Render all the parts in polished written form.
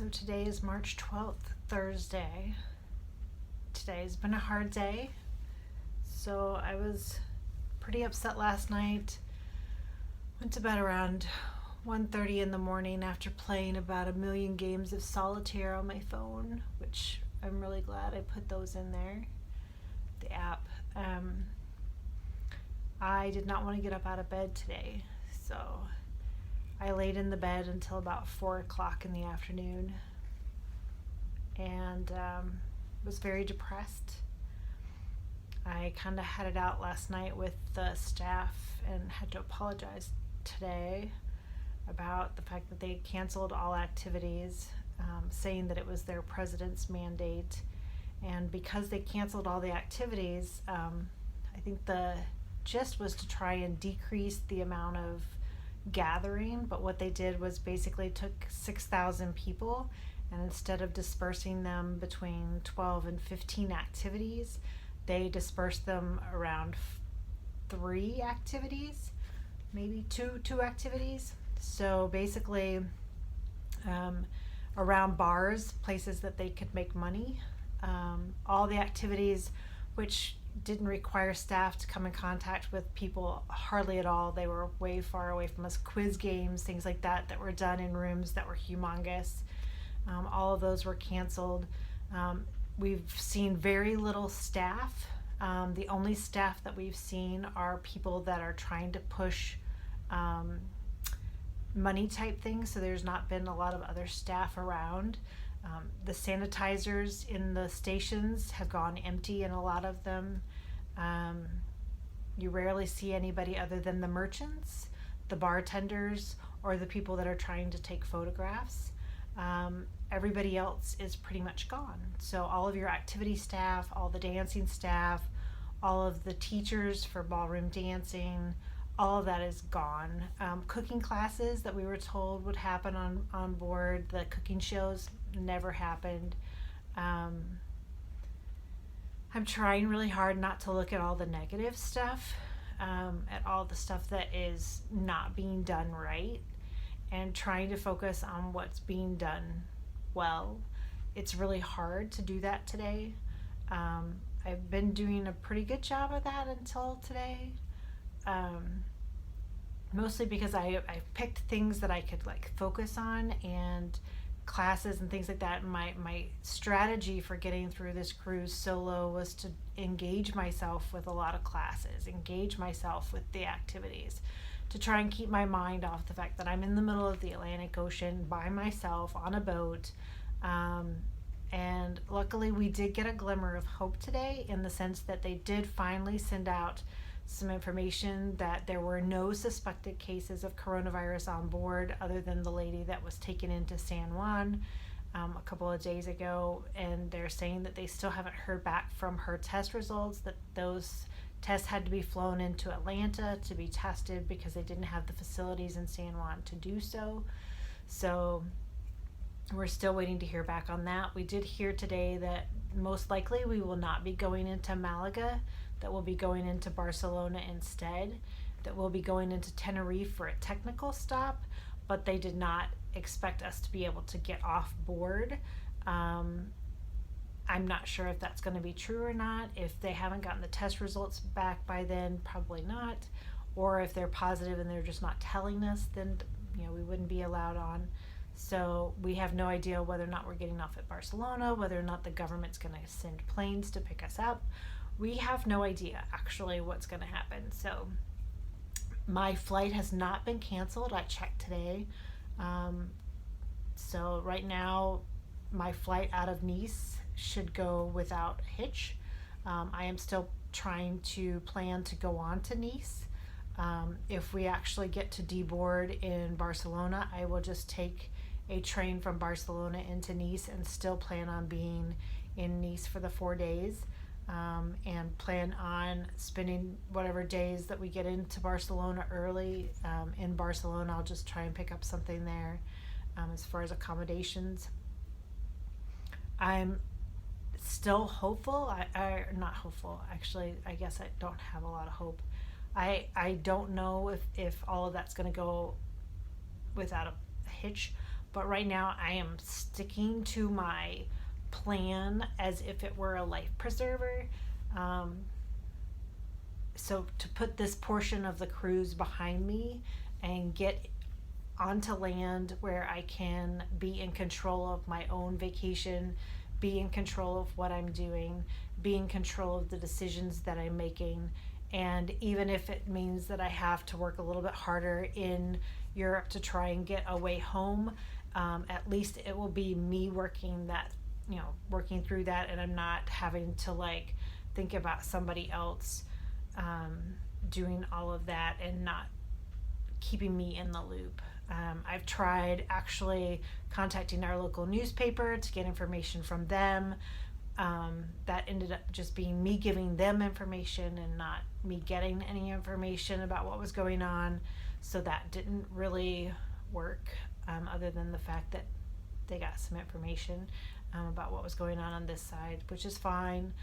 So today is March 12th, Thursday. Today's been a hard day. So I was pretty upset last night. Went to bed around 1:30 in the morning after playing about a million games of solitaire on my phone, which I'm really glad I put those in there, the app. I did not want to get up out of bed today, so I laid in the bed until about 4 o'clock in the afternoon and was very depressed. I kind of had it out last night with the staff and had to apologize today about the fact that they canceled all activities, saying that it was their president's mandate. And because they canceled all the activities, I think the gist was to try and decrease the amount of gathering, but what they did was basically took 6,000 people, and instead of dispersing them between 12 and 15 activities, they dispersed them around 3 activities, maybe two activities. So basically around bars, places that they could make money, all the activities which didn't require staff to come in contact with people hardly at all. They were way far away from us. Quiz games, things like that were done in rooms that were humongous. All of those were canceled. We've seen very little staff. The only staff that we've seen are people that are trying to push money type things, so there's not been a lot of other staff around. The sanitizers in the stations have gone empty in a lot of them. You rarely see anybody other than the merchants, the bartenders, or the people that are trying to take photographs. Everybody else is pretty much gone. So all of your activity staff, all the dancing staff, all of the teachers for ballroom dancing, all of that is gone. Cooking classes that we were told would happen on board, the cooking shows, never happened. I'm trying really hard not to look at all the negative stuff, at all the stuff that is not being done right, and trying to focus on what's being done well. It's really hard to do that today. I've been doing a pretty good job of that until today. Mostly because I picked things that I could focus on, and classes and things like that. My strategy for getting through this cruise solo was to engage myself with a lot of classes, engage myself with the activities, to try and keep my mind off the fact that I'm in the middle of the Atlantic Ocean by myself on a boat. And luckily we did get a glimmer of hope today, in the sense that they did finally send out some information that there were no suspected cases of coronavirus on board, other than the lady that was taken into San Juan a couple of days ago. And they're saying that they still haven't heard back from her test results, that those tests had to be flown into Atlanta to be tested because they didn't have the facilities in San Juan to do so. So we're still waiting to hear back on that. We did hear today that most likely we will not be going into Malaga, that we'll be going into Barcelona instead, that we'll be going into Tenerife for a technical stop, but they did not expect us to be able to get off board. I'm not sure if that's going to be true or not. If they haven't gotten the test results back by then, probably not. Or if they're positive and they're just not telling us, then we wouldn't be allowed on. So we have no idea whether or not we're getting off at Barcelona, whether or not the government's going to send planes to pick us up. We have no idea actually what's going to happen. So my flight has not been canceled. I checked today. So right now my flight out of Nice should go without hitch. I am still trying to plan to go on to Nice. If we actually get to deboard in Barcelona, I will just take a train from Barcelona into Nice and still plan on being in Nice for the 4 days. And plan on spending whatever days that we get into Barcelona early. In Barcelona, I'll just try and pick up something there. As far as accommodations, I'm still hopeful. Not hopeful, actually. I guess I don't have a lot of hope. I don't know if all of that's going to go without a hitch, But right now, I am sticking to my plan as if it were a life preserver. Um, so to put this portion of the cruise behind me and get onto land where I can be in control of my own vacation, be in control of what I'm doing, be in control of the decisions that I'm making. And even if it means that I have to work a little bit harder in Europe to try and get a way home, at least it will be me working that, working through that, and I'm not having to like think about somebody else um, doing all of that and not keeping me in the loop. I've tried actually contacting our local newspaper to get information from them. That ended up just being me giving them information and not me getting any information about what was going on. So that didn't really work, other than the fact that they got some information about what was going on this side, which is fine.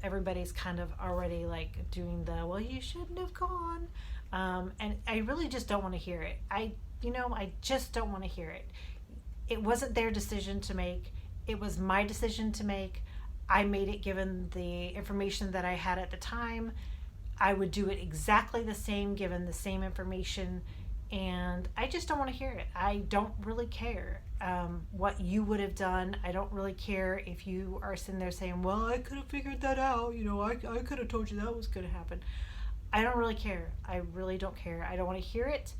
Everybody's kind of already like doing the, well, you shouldn't have gone. And I really just don't want to hear it. I just don't want to hear it. It wasn't their decision to make. It was my decision to make. I made it given the information that I had at the time. I would do it exactly the same given the same information. And I just don't want to hear it. I don't really care what you would have done. I don't really care if you are sitting there saying, well, I could have figured that out. I could have told you that was going to happen. I don't really care. I really don't care. I don't want to hear it.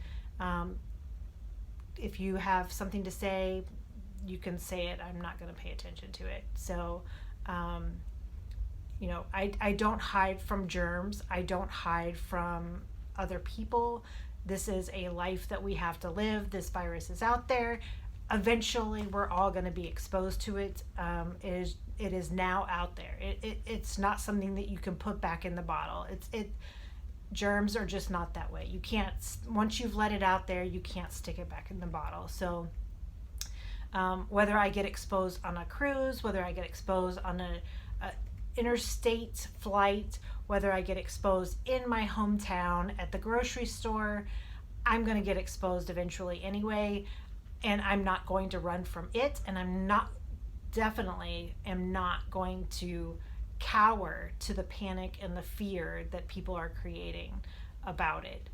If you have something to say, you can say it. I'm not going to pay attention to it. So, I don't hide from germs. I don't hide from other people. This is a life that we have to live. This virus is out there. Eventually, we're all going to be exposed to it. It is now out there. It's not something that you can put back in the bottle. Germs are just not that way. You can't, once you've let it out there, you can't stick it back in the bottle. So whether I get exposed on a cruise, whether I get exposed on a interstate flight, whether I get exposed in my hometown at the grocery store, I'm going to get exposed eventually anyway, and I'm not going to run from it, and definitely am not going to cower to the panic and the fear that people are creating about it.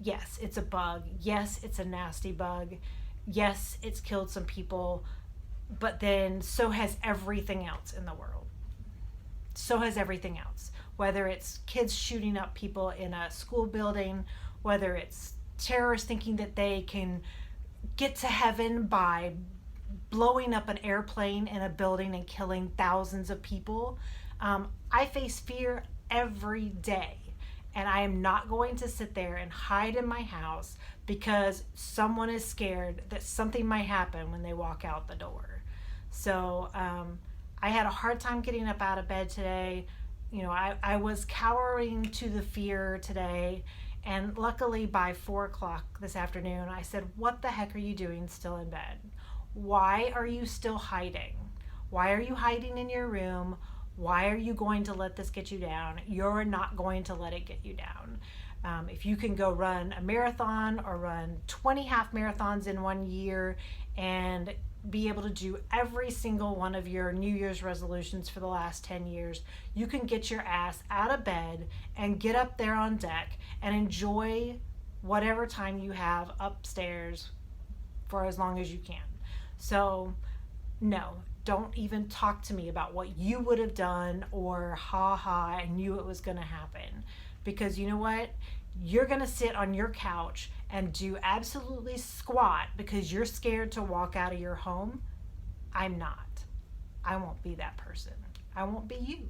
Yes, it's a bug. Yes, it's a nasty bug. Yes, it's killed some people, but then so has everything else in the world. So has everything else. Whether it's kids shooting up people in a school building, whether it's terrorists thinking that they can get to heaven by blowing up an airplane in a building and killing thousands of people. I face fear every day, and I am not going to sit there and hide in my house because someone is scared that something might happen when they walk out the door. So I had a hard time getting up out of bed today. I was cowering to the fear today, and luckily by 4:00 this afternoon, I said, what the heck are you doing still in bed? Why are you still hiding? Why are you hiding in your room? Why are you going to let this get you down? You're not going to let it get you down. If you can go run a marathon or run 20 half marathons in 1 year and be able to do every single one of your New Year's resolutions for the last 10 years, you can get your ass out of bed and get up there on deck and enjoy whatever time you have upstairs for as long as you can. So no, don't even talk to me about what you would have done or I knew it was going to happen. Because you know what? You're going to sit on your couch and do absolutely squat because you're scared to walk out of your home. I'm not. I won't be that person. I won't be you.